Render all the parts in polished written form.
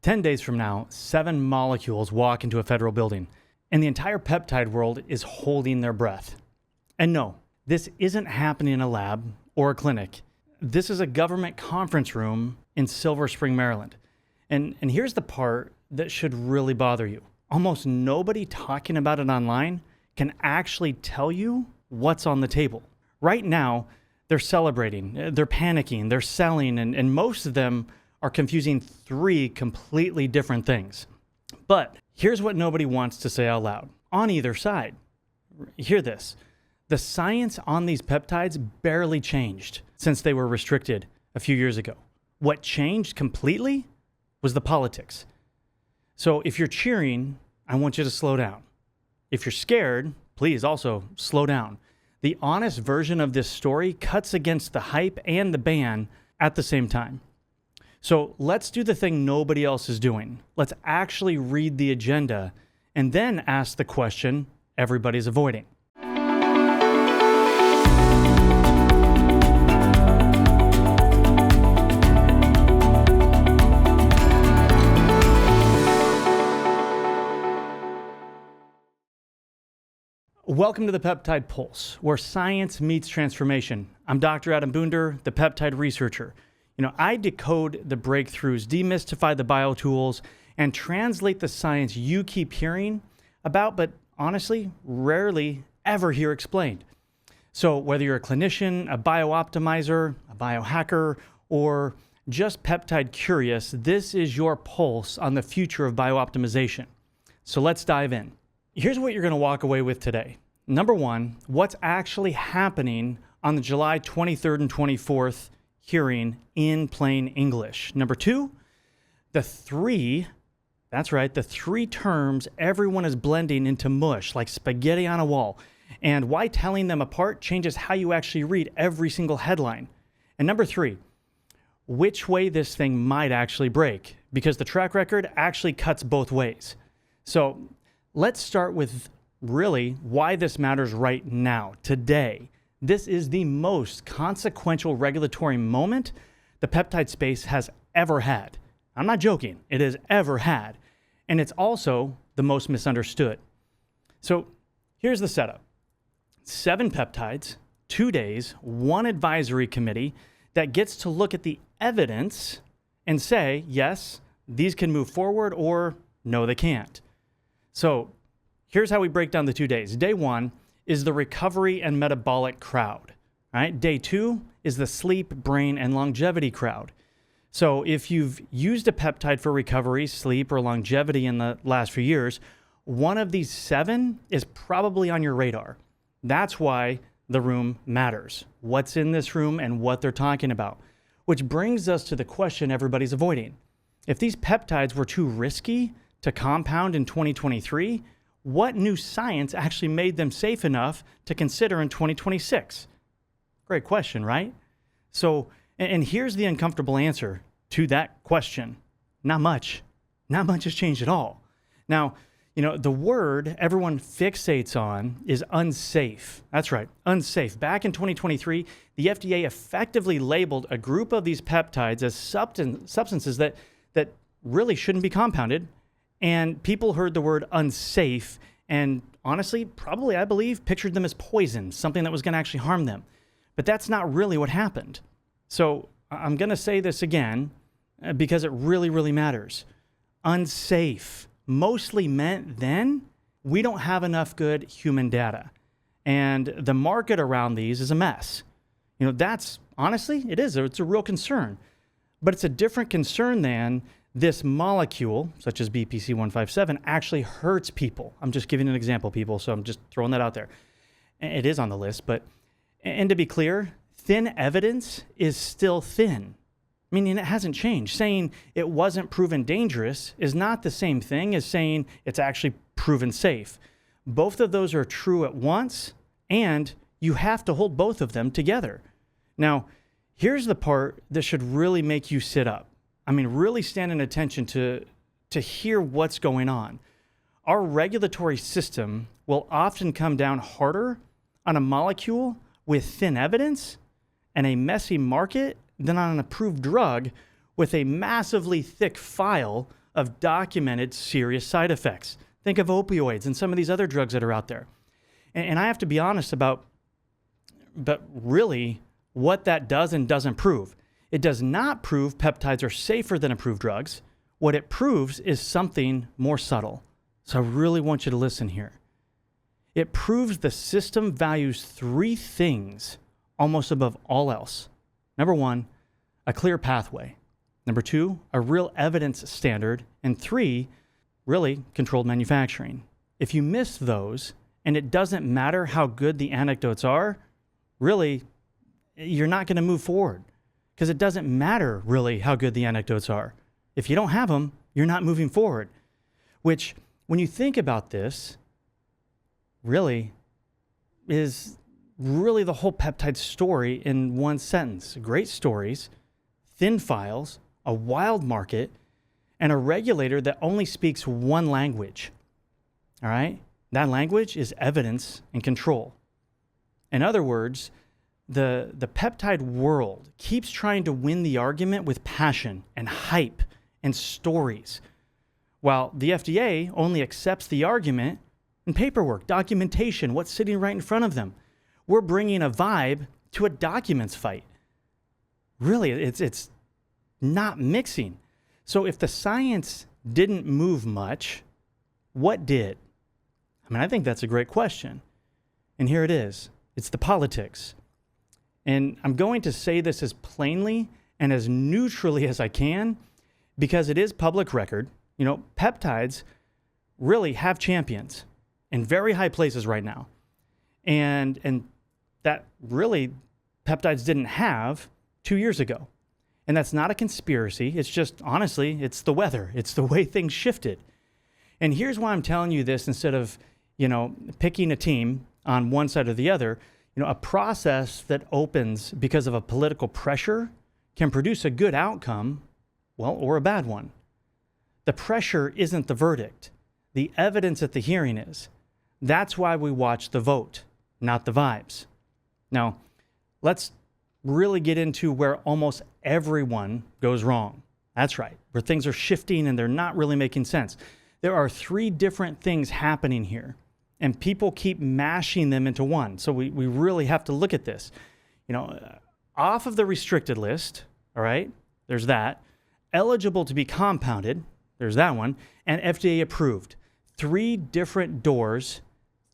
10 days from now, 7 molecules walk into a federal building, and the entire peptide world is holding their breath. And no, this isn't happening in a lab or a clinic. This is a government conference room in Silver Spring, Maryland. And here's the part that should really bother you. Almost nobody talking about it online can actually tell you what's on the table. Right now, they're celebrating, they're panicking, they're selling, and most of them are confusing 3 completely different things. But here's what nobody wants to say out loud on either side. Hear this. The science on these peptides barely changed since they were restricted a few years ago. What changed completely was the politics. So if you're cheering, I want you to slow down. If you're scared, please also slow down. The honest version of this story cuts against the hype and the ban at the same time. So let's do the thing nobody else is doing. Let's actually read the agenda and then ask the question everybody's avoiding. Welcome to the Peptide Pulse, where science meets transformation. I'm Dr. Adam Boonder, the peptide researcher. I decode the breakthroughs, demystify the biotools, and translate the science you keep hearing about, but honestly, rarely ever hear explained. So whether you're a clinician, a biooptimizer, a biohacker, or just peptide curious, this is your pulse on the future of biooptimization. So let's dive in. Here's what you're going to walk away with today. Number 1, what's actually happening on the July 23rd and 24th hearing in plain English. Number 2, the 3 terms everyone is blending into mush like spaghetti on a wall, and why telling them apart changes how you actually read every single headline. And number 3, which way this thing might actually break, because the track record actually cuts both ways. So let's start with really why this matters right now, today. This is the most consequential regulatory moment the peptide space has ever had. I'm not joking, it has ever had. And it's also the most misunderstood. So here's the setup. 7 peptides, 2 days, 1 advisory committee that gets to look at the evidence and say, yes, these can move forward, or no, they can't. So here's how we break down the 2 days. Day 1 is the recovery and metabolic crowd. Right? Day 2 is the sleep, brain, and longevity crowd. So if you've used a peptide for recovery, sleep, or longevity in the last few years, one of these 7 is probably on your radar. That's why the room matters. What's in this room and what they're talking about. Which brings us to the question everybody's avoiding. If these peptides were too risky to compound in 2023, what new science actually made them safe enough to consider in 2026? Great question, right? So, and here's the uncomfortable answer to that question. Not much. Not much has changed at all. Now, the word everyone fixates on is unsafe. That's right, unsafe. Back in 2023, the FDA effectively labeled a group of these peptides as substances that really shouldn't be compounded. And people heard the word unsafe and honestly, probably, I believe, pictured them as poison, something that was going to actually harm them. But that's not really what happened. So I'm going to say this again because it really, really matters. Unsafe mostly meant then we don't have enough good human data. And the market around these is a mess. That's honestly, it's a real concern. But it's a different concern than this molecule, such as BPC-157, actually hurts people. I'm just giving an example, people, so I'm just throwing that out there. It is on the list, and to be clear, thin evidence is still thin. Meaning it hasn't changed. Saying it wasn't proven dangerous is not the same thing as saying it's actually proven safe. Both of those are true at once, and you have to hold both of them together. Now, here's the part that should really make you sit up. Really stand in attention to hear what's going on. Our regulatory system will often come down harder on a molecule with thin evidence and a messy market than on an approved drug with a massively thick file of documented serious side effects. Think of opioids and some of these other drugs that are out there. And I have to be honest about, but really, what that does and doesn't prove. It does not prove peptides are safer than approved drugs. What it proves is something more subtle. So I really want you to listen here. It proves the system values three things almost above all else. Number one, a clear pathway. Number two, a real evidence standard. And three, really controlled manufacturing. If you miss those, and it doesn't matter how good the anecdotes are, really, you're not going to move forward because it doesn't matter really how good the anecdotes are. If you don't have them, you're not moving forward, which when you think about this, really is really the whole peptide story in one sentence. Great stories, thin files, a wild market, and a regulator that only speaks one language. All right? That language is evidence and control. In other words, the peptide world keeps trying to win the argument with passion and hype and stories, while the FDA only accepts the argument in paperwork, documentation, what's sitting right in front of them. We're bringing a vibe to a documents fight. Really, it's not mixing. So if the science didn't move much, what did? I mean, I think that's a great question. And here it is. It's the politics. And I'm going to say this as plainly and as neutrally as I can because it is public record. You know, peptides really have champions in very high places right now. And that really peptides didn't have 2 years ago. And that's not a conspiracy. It's just, honestly, it's the weather. It's the way things shifted. And here's why I'm telling you this instead of, picking a team on one side or the other. A process that opens because of a political pressure can produce a good outcome, or a bad one. The pressure isn't the verdict. The evidence at the hearing is. That's why we watch the vote, not the vibes. Now, let's really get into where almost everyone goes wrong. That's right, where things are shifting and they're not really making sense. There are three different things happening here, and people keep mashing them into one. So we really have to look at this. Off of the restricted list, all right, there's that. Eligible to be compounded, there's that one, and FDA approved. 3 different doors,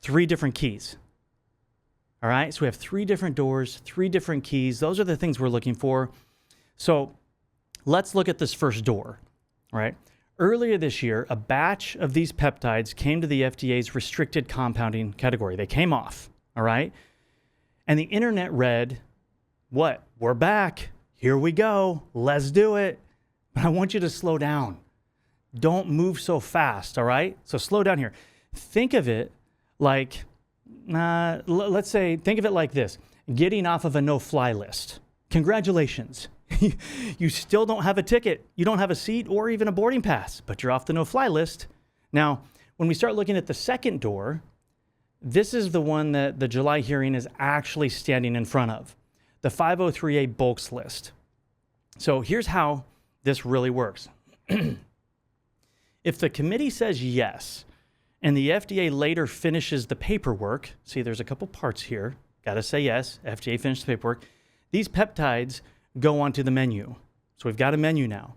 3 different keys. All right, so we have 3 different doors, 3 different keys. Those are the things we're looking for. So let's look at this first door, all right? Earlier this year, a batch of these peptides came to the FDA's restricted compounding category. They came off, all right? And the internet read, what? We're back. Here we go. Let's do it. But I want you to slow down. Don't move so fast, all right? So slow down here. Think of it like, let's say, think of it like this. Getting off of a no-fly list. Congratulations. You still don't have a ticket. You don't have a seat or even a boarding pass, but you're off the no-fly list. Now, when we start looking at the second door, this is the one that the July hearing is actually standing in front of, the 503A bulks list. So here's how this really works. If the committee says yes, and the FDA later finishes the paperwork, see there's a couple parts here, got to say yes, FDA finished the paperwork, these peptides go onto the menu. So we've got a menu now.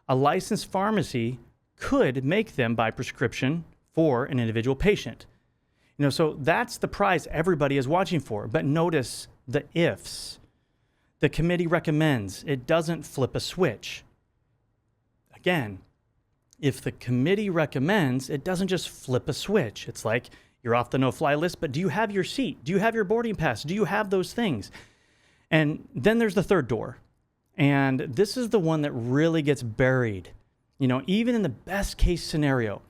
A licensed pharmacy could make them by prescription for an individual patient. So that's the prize everybody is watching for. But notice the ifs. The committee recommends. It doesn't flip a switch. Again, if the committee recommends, it doesn't just flip a switch. It's like you're off the no-fly list, but do you have your seat? Do you have your boarding pass? Do you have those things? And then there's the third door. And this is the one that really gets buried. Even in the best case scenario,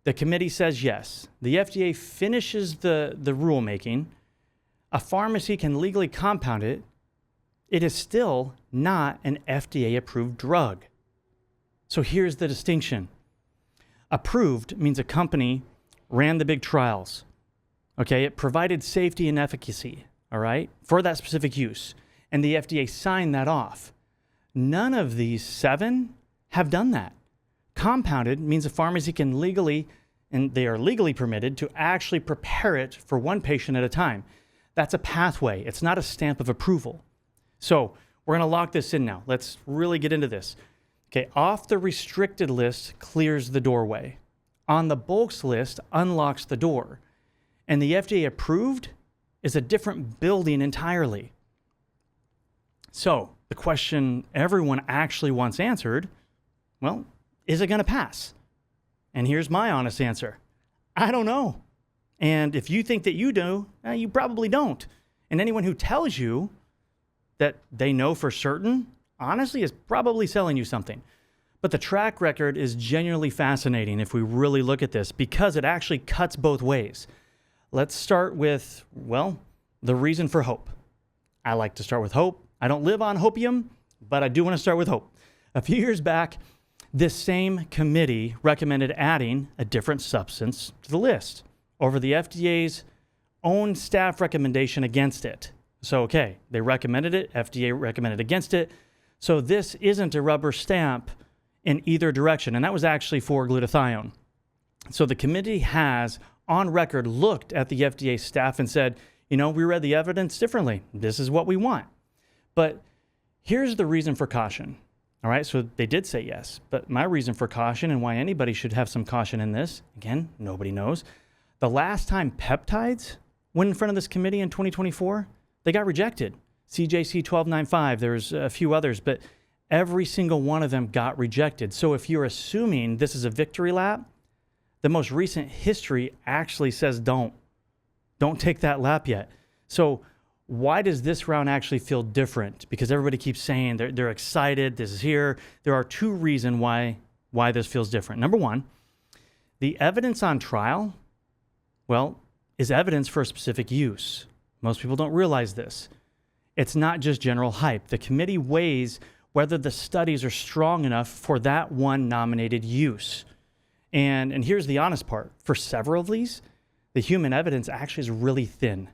the committee says yes. The FDA finishes the rulemaking. A pharmacy can legally compound it. It is still not an FDA-approved drug. So here's the distinction. Approved means a company ran the big trials. Okay, it provided safety and efficacy, all right, for that specific use. And the FDA signed that off. None of these 7 have done that. Compounded means a pharmacy can legally, and they are legally permitted to actually prepare it for one patient at a time. That's a pathway. It's not a stamp of approval. So we're going to lock this in now. Let's really get into this. Okay, off the restricted list clears the doorway. On the bulks list unlocks the door. And the FDA approved is a different building entirely. So the question everyone actually wants answered, well, is it going to pass? And here's my honest answer. I don't know. And if you think that you do, you probably don't. And anyone who tells you that they know for certain, honestly, is probably selling you something. But the track record is genuinely fascinating if we really look at this, because it actually cuts both ways. Let's start with, well, the reason for hope. I like to start with hope. I don't live on hopium, but I do want to start with hope. A few years back, this same committee recommended adding a different substance to the list over the FDA's own staff recommendation against it. So, okay, they recommended it, FDA recommended against it. So this isn't a rubber stamp in either direction. And that was actually for glutathione. So the committee has, on record, looked at the FDA staff and said, we read the evidence differently. This is what we want. But here's the reason for caution. All right, so they did say yes. But my reason for caution, and why anybody should have some caution in this, again, nobody knows. The last time peptides went in front of this committee in 2024, they got rejected. CJC 1295, there's a few others, but every single one of them got rejected. So if you're assuming this is a victory lap, the most recent history actually says don't take that lap yet. So why does this round actually feel different? Because everybody keeps saying they're excited, this is here. There are two reasons why this feels different. Number one, the evidence on trial, well, is evidence for a specific use. Most people don't realize this. It's not just general hype. The committee weighs whether the studies are strong enough for that one nominated use. And here's the honest part. For several of these, the human evidence actually is really thin.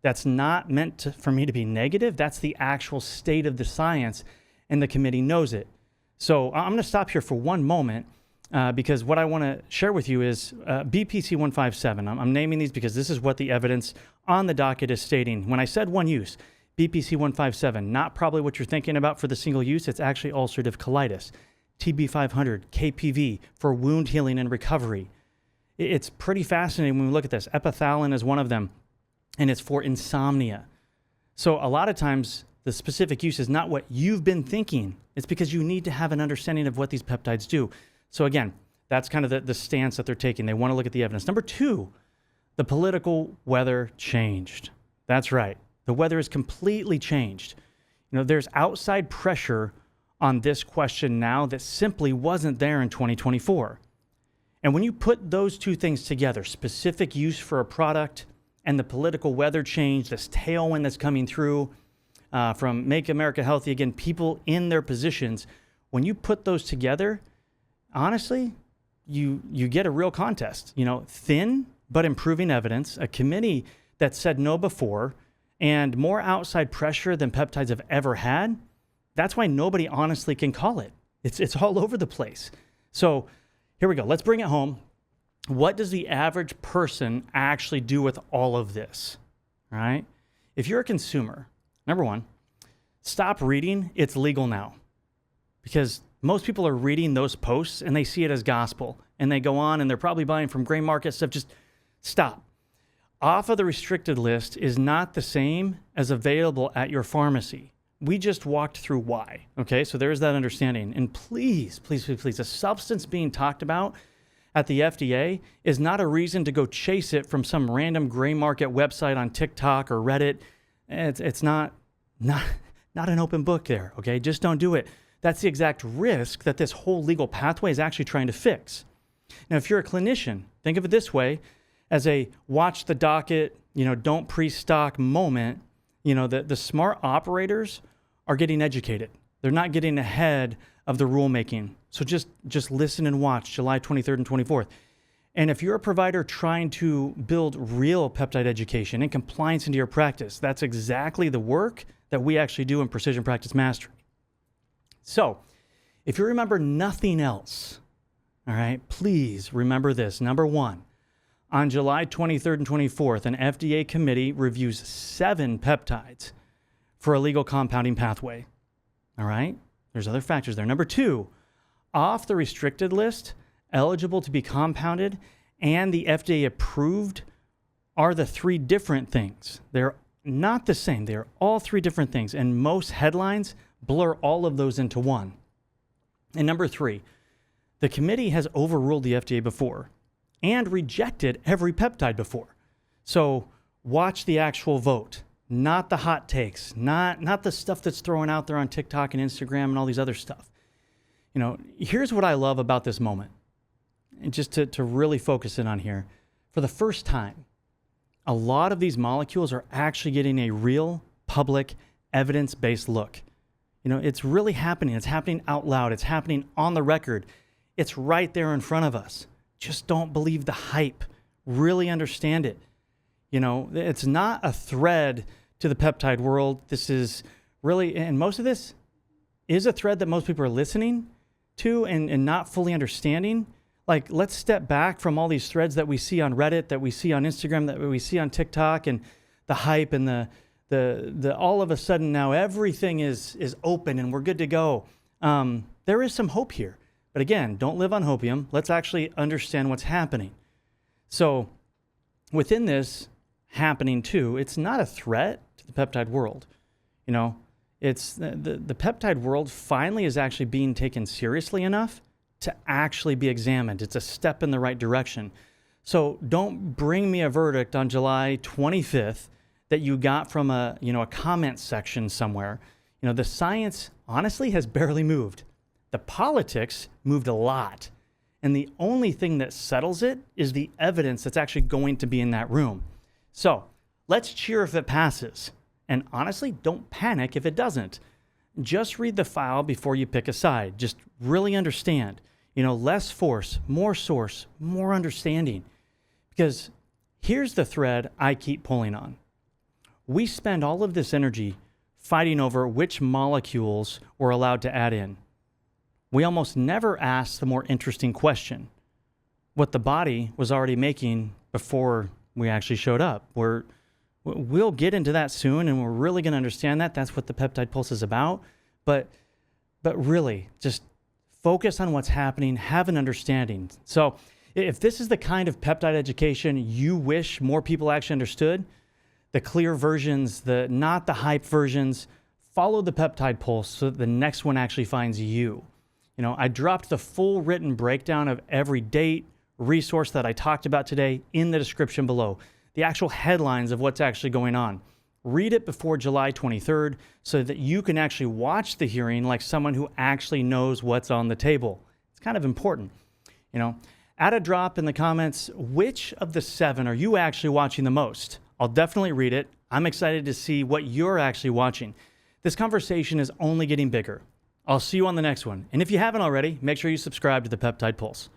That's not meant for me to be negative. That's the actual state of the science, and the committee knows it. So I'm going to stop here for one moment because what I want to share with you is BPC 157. I'm naming these because this is what the evidence on the docket is stating. When I said one use, BPC 157, not probably what you're thinking about for the single use. It's actually ulcerative colitis, TB 500, KPV for wound healing and recovery. It's pretty fascinating when we look at this. Epithalin is one of them, and it's for insomnia. So a lot of times the specific use is not what you've been thinking. It's because you need to have an understanding of what these peptides do. So again, that's kind of the stance that they're taking. They want to look at the evidence. Number two, the political weather changed. That's right. The weather has completely changed. There's outside pressure on this question now that simply wasn't there in 2024. And when you put those two things together, specific use for a product and the political weather change, this tailwind that's coming through from Make America Healthy Again, people in their positions, when you put those together, honestly, you get a real contest. Thin but improving evidence, a committee that said no before, and more outside pressure than peptides have ever had. That's why nobody honestly can call it. It's all over the place. So here we go. Let's bring it home. What does the average person actually do with all of this? All right? If you're a consumer, number one, stop reading "it's legal now." Because most people are reading those posts and they see it as gospel. And they go on and they're probably buying from gray market stuff. Just stop. Off of the restricted list is not the same as available at your pharmacy. We just walked through why. Okay, so there's that understanding. And please, please, please, please, a substance being talked about at the FDA is not a reason to go chase it from some random gray market website on TikTok or Reddit. It's not an open book there. Okay, just don't do it. That's the exact risk that this whole legal pathway is actually trying to fix. Now, if you're a clinician, think of it this way, as a watch the docket, don't pre-stock moment. The smart operators are getting educated. They're not getting ahead of the rulemaking. So just listen and watch July 23rd and 24th. And if you're a provider trying to build real peptide education and compliance into your practice, that's exactly the work that we actually do in Precision Practice Mastery. So if you remember nothing else, All right, please remember this. Number one, on July 23rd and 24th, an FDA committee reviews 7 peptides for a legal compounding pathway. All right, there's other factors there. Number two, off the restricted list, eligible to be compounded, and the FDA approved are the 3 different things. They're not the same. They're all 3 different things, and most headlines blur all of those into one. And number 3, the committee has overruled the FDA before and rejected every peptide before. So watch the actual vote, not the hot takes, not the stuff that's thrown out there on TikTok and Instagram and all these other stuff. You know, here's what I love about this moment, and just to really focus in on here. For the first time, a lot of these molecules are actually getting a real public evidence-based look. You know, it's really happening. It's happening out loud. It's happening on the record. It's right there in front of us. Just don't believe the hype. Really understand it. You know, it's not a thread to the peptide world. This is really, and most of this is a thread that most people are listening to and not fully understanding. Like, let's step back from all these threads that we see on Reddit, that we see on Instagram, that we see on TikTok, and the hype and the all of a sudden now everything is open and we're good to go. There is some hope here. But again, don't live on hopium. Let's actually understand what's happening. So within this happening too, it's not a threat to the peptide world. You know, it's the peptide world finally is actually being taken seriously enough to actually be examined. It's a step in the right direction. So don't bring me a verdict on July 25th that you got from a comment section somewhere. You know, the science honestly has barely moved. The politics moved a lot. And the only thing that settles it is the evidence that's actually going to be in that room. So let's cheer if it passes. And honestly, don't panic if it doesn't. Just read the file before you pick a side. Just really understand. You know, less force, more source, more understanding. Because here's the thread I keep pulling on. We spend all of this energy fighting over which molecules we're allowed to add in. We almost never ask the more interesting question, what the body was already making before we actually showed up. We'll get into that soon, and we're really going to understand that. That's what the peptide pulse is about. But really, just focus on what's happening, have an understanding. So if this is the kind of peptide education you wish more people actually understood, the clear versions, not the hype versions, follow the peptide pulse so that the next one actually finds you. You know, I dropped the full written breakdown of every date, resource that I talked about today in the description below. The actual headlines of what's actually going on. Read it before July 23rd so that you can actually watch the hearing like someone who actually knows what's on the table. It's kind of important. You know, add a drop in the comments. Which of the 7 are you actually watching the most? I'll definitely read it. I'm excited to see what you're actually watching. This conversation is only getting bigger. I'll see you on the next one. And if you haven't already, make sure you subscribe to the Peptide Pulse.